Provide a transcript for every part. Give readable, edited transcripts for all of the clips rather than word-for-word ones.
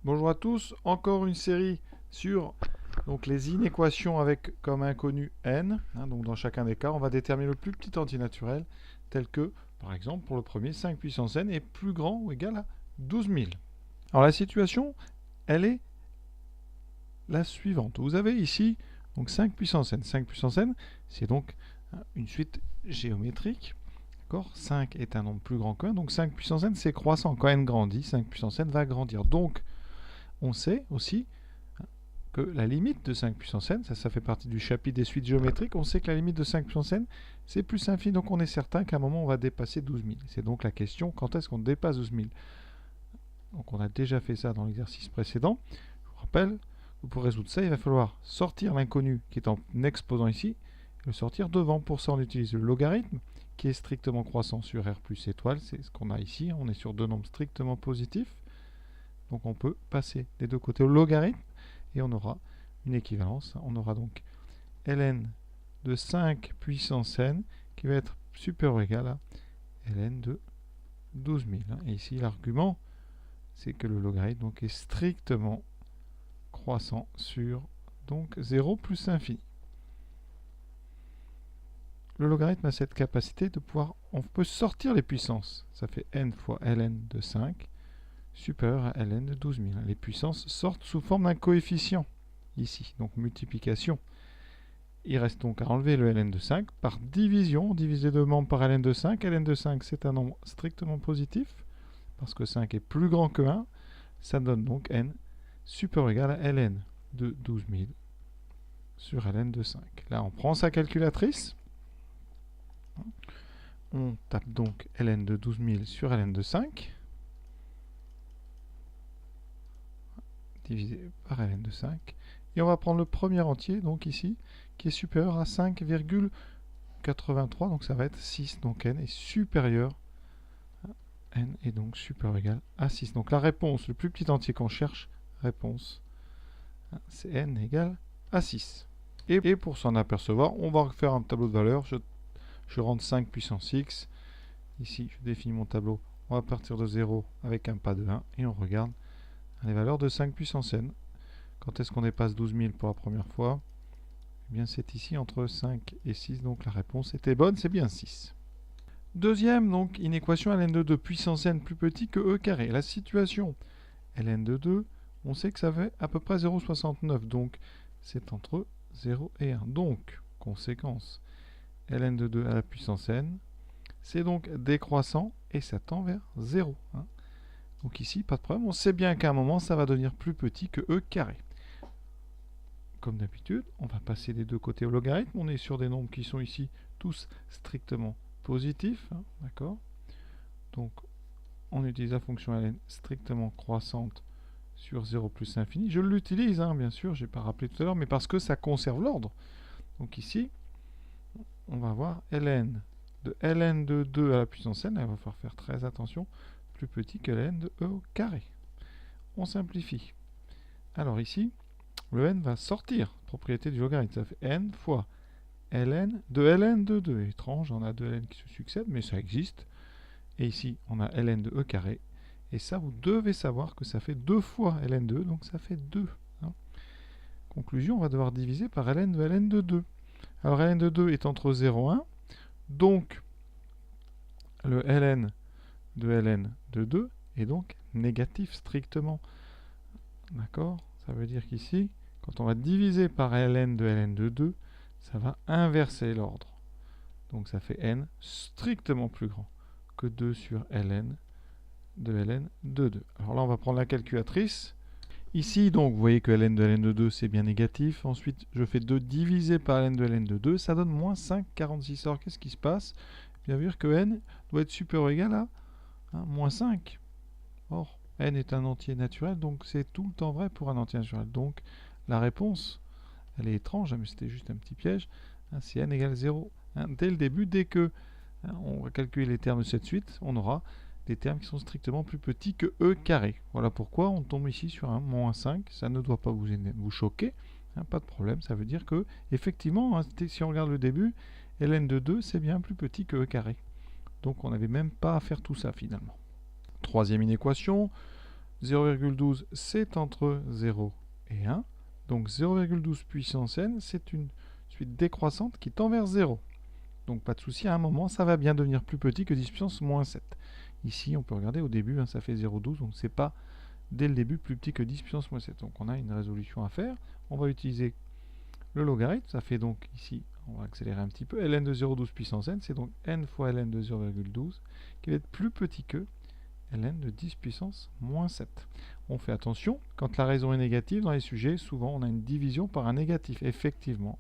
Bonjour à tous, encore une série sur les inéquations avec comme inconnu n. Donc dans chacun des cas, on va déterminer le plus petit entier naturel, tel que, par exemple, pour le premier, 5 puissance n est plus grand ou égal à 12 000. Alors la situation, elle est la suivante. Vous avez ici donc 5 puissance n. 5 puissance n, c'est donc une suite géométrique. 5 est un nombre plus grand que 1, donc 5 puissance n c'est croissant. Quand n grandit, 5 puissance n va grandir. Donc on sait aussi que la limite de 5 puissance n, ça fait partie du chapitre des suites géométriques, on sait que la limite de 5 puissance n, c'est plus infini, donc on est certain qu'à un moment, on va dépasser 12 000. C'est donc la question, quand est-ce qu'on dépasse 12 000? Donc on a déjà fait ça dans l'exercice précédent. Je vous rappelle, pour résoudre ça, il va falloir sortir l'inconnu qui est en exposant ici, et le sortir devant. Pour ça, on utilise le logarithme, qui est strictement croissant sur r plus étoile, c'est ce qu'on a ici, on est sur deux nombres strictement positifs. Donc on peut passer des deux côtés au logarithme et on aura une équivalence. On aura donc ln de 5 puissance n qui va être supérieur ou égal à ln de 12 000. Et ici l'argument, c'est que le logarithme donc, est strictement croissant sur donc 0 plus infini. Le logarithme a cette capacité de pouvoir, on peut sortir les puissances. Ça fait n fois ln de 5 supérieur à ln de 12 000. Les puissances sortent sous forme d'un coefficient, ici, donc multiplication. Il reste donc à enlever le ln de 5 par division, diviser deux membres par ln de 5. Ln de 5, c'est un nombre strictement positif, parce que 5 est plus grand que 1. Ça donne donc n supérieur ou égal à ln de 12 000 sur ln de 5. Là, on prend sa calculatrice. On tape donc ln de 12 000 sur ln de 5. Divisé par ln de 5. Et on va prendre le premier entier, donc ici, qui est supérieur à 5,83, donc ça va être 6. Donc n est supérieur à n est donc supérieur ou égal à 6. Donc la réponse, le plus petit entier qu'on cherche, réponse, c'est n égale à 6. Et pour s'en apercevoir, on va faire un tableau de valeurs. Je rentre 5 puissance x. Ici, je définis mon tableau. On va partir de 0 avec un pas de 1 et on regarde les valeurs de 5 puissance n. Quand est-ce qu'on dépasse 12 000 pour la première fois? Eh bien, c'est ici entre 5 et 6, donc la réponse était bonne, c'est bien 6. Deuxième, donc, une équation ln de 2 puissance n plus petit que e carré. La situation, ln de 2, on sait que ça fait à peu près 0,69, donc c'est entre 0 et 1. Donc, conséquence, ln de 2 à la puissance n, c'est donc décroissant et ça tend vers 0. Donc ici, pas de problème. On sait bien qu'à un moment, ça va devenir plus petit que e carré. Comme d'habitude, on va passer des deux côtés au logarithme. On est sur des nombres qui sont ici tous strictement positifs. D'accord? Donc, on utilise la fonction ln strictement croissante sur 0 plus infini. Je l'utilise, bien sûr, je n'ai pas rappelé tout à l'heure, mais parce que ça conserve l'ordre. Donc ici, on va avoir ln de 2 à la puissance n. Là, il va falloir faire très attention. Plus petit que ln de e au carré. On simplifie. Alors ici, le n va sortir, propriété du logarithme. Ça fait n fois ln de 2. Étrange, on a deux ln qui se succèdent, mais ça existe. Et ici, on a ln de e carré. Et ça, vous devez savoir que ça fait 2 fois ln de e, donc ça fait 2. Conclusion, on va devoir diviser par ln de 2. Alors ln de 2 est entre 0 et 1. Donc, le ln de 2 est donc négatif strictement. D'accord? Ça veut dire qu'ici, quand on va diviser par ln de 2, ça va inverser l'ordre. Donc ça fait n strictement plus grand que 2 sur ln de 2. Alors là, on va prendre la calculatrice. Ici, donc, vous voyez que ln de 2, c'est bien négatif. Ensuite, je fais 2 divisé par ln de 2, ça donne moins 5,46. Alors, qu'est-ce qui se passe? Bien dire que n doit être supérieur ou égal à moins 5. Or, n est un entier naturel, donc c'est tout le temps vrai pour un entier naturel. Donc, la réponse, elle est étrange, mais c'était juste un petit piège. Si n égale 0, dès le début, dès que on va calculer les termes de cette suite, on aura des termes qui sont strictement plus petits que e carré. Voilà pourquoi on tombe ici sur un moins 5. Ça ne doit pas vous choquer, pas de problème. Ça veut dire que, effectivement, si on regarde le début, ln de 2, c'est bien plus petit que e carré. Donc on n'avait même pas à faire tout ça finalement. Troisième inéquation, 0,12 c'est entre 0 et 1. Donc 0,12 puissance n, c'est une suite décroissante qui tend vers 0. Donc pas de souci, à un moment, ça va bien devenir plus petit que 10 puissance moins 7. Ici, on peut regarder au début, ça fait 0,12, donc c'est pas dès le début plus petit que 10 puissance moins 7. Donc on a une résolution à faire. On va utiliser le logarithme, ça fait donc ici, on va accélérer un petit peu, ln de 0,12 puissance n, c'est donc n fois ln de 0,12 qui va être plus petit que ln de 10 puissance moins 7. On fait attention, quand la raison est négative dans les sujets, souvent on a une division par un négatif. Effectivement,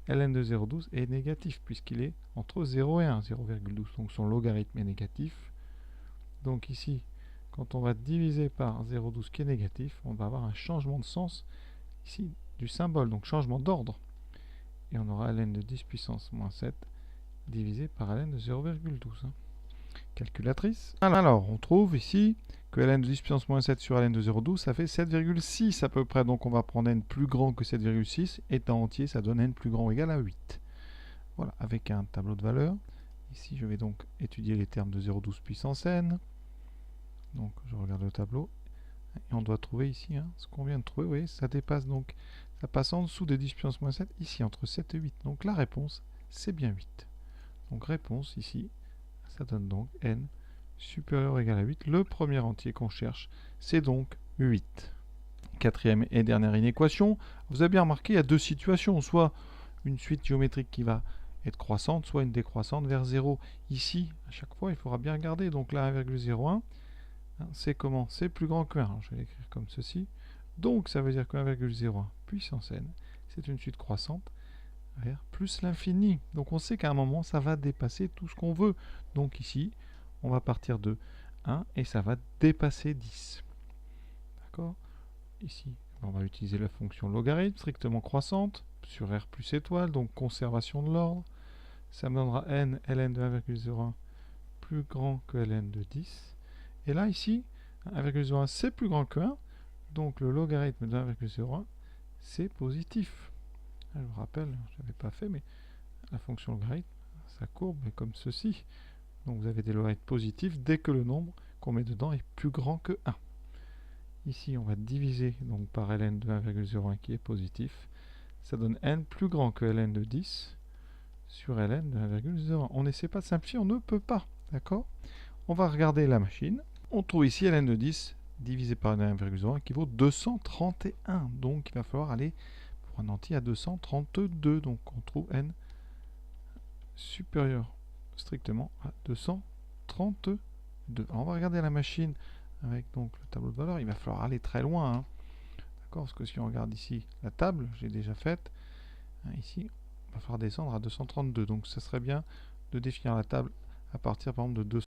ln de 0,12 est négatif puisqu'il est entre 0 et 1, 0,12. Donc son logarithme est négatif. Donc ici, quand on va diviser par 0,12 qui est négatif, on va avoir un changement de sens ici du symbole, donc changement d'ordre. Et on aura ln de 10 puissance moins 7 divisé par ln de 0,12. Calculatrice. Alors, on trouve ici que ln de 10 puissance moins 7 sur ln de 0,12, ça fait 7,6 à peu près. Donc on va prendre n plus grand que 7,6. Étant entier, ça donne n plus grand ou égal à 8. Voilà, avec un tableau de valeurs. Ici, je vais donc étudier les termes de 0,12 puissance n. Donc, je regarde le tableau. Et on doit trouver ici ce qu'on vient de trouver. Vous voyez, ça dépasse donc, ça passe en dessous des 10 puissance moins 7, ici, entre 7 et 8. Donc la réponse, c'est bien 8. Donc réponse ici, ça donne donc n supérieur ou égal à 8. Le premier entier qu'on cherche, c'est donc 8. Quatrième et dernière inéquation. Vous avez bien remarqué, il y a deux situations. Soit une suite géométrique qui va être croissante, soit une décroissante vers 0. Ici, à chaque fois, il faudra bien regarder. Donc là, 1,01, c'est comment? C'est plus grand que 1. Alors, je vais l'écrire comme ceci. Donc, ça veut dire que 1,01 puissance n, c'est une suite croissante vers plus l'infini. Donc, on sait qu'à un moment, ça va dépasser tout ce qu'on veut. Donc, ici, on va partir de 1 et ça va dépasser 10. D'accord? Ici, on va utiliser la fonction logarithme strictement croissante sur r plus étoile, donc conservation de l'ordre. Ça me donnera n ln de 1,01 plus grand que ln de 10. Et là, ici, 1,01 c'est plus grand que 1, donc le logarithme de 1,01 c'est positif. Je vous rappelle, je n'avais pas fait, mais la fonction logarithme, sa courbe est comme ceci. Donc vous avez des logarithmes positifs dès que le nombre qu'on met dedans est plus grand que 1. Ici, on va diviser donc par ln de 1,01 qui est positif. Ça donne n plus grand que ln de 10 sur ln de 1,01. On n'essaie pas de simplifier, on ne peut pas. D'accord? On va regarder la machine. On trouve ici ln de 10 divisé par 1,01 qui vaut 231. Donc il va falloir aller pour un entier à 232. Donc on trouve n supérieur strictement à 232. Alors on va regarder la machine avec donc le tableau de valeur. Il va falloir aller très loin. D'accord? Parce que si on regarde ici la table, j'ai déjà faite. Ici, il va falloir descendre à 232. Donc ça serait bien de définir la table à partir par exemple de 200.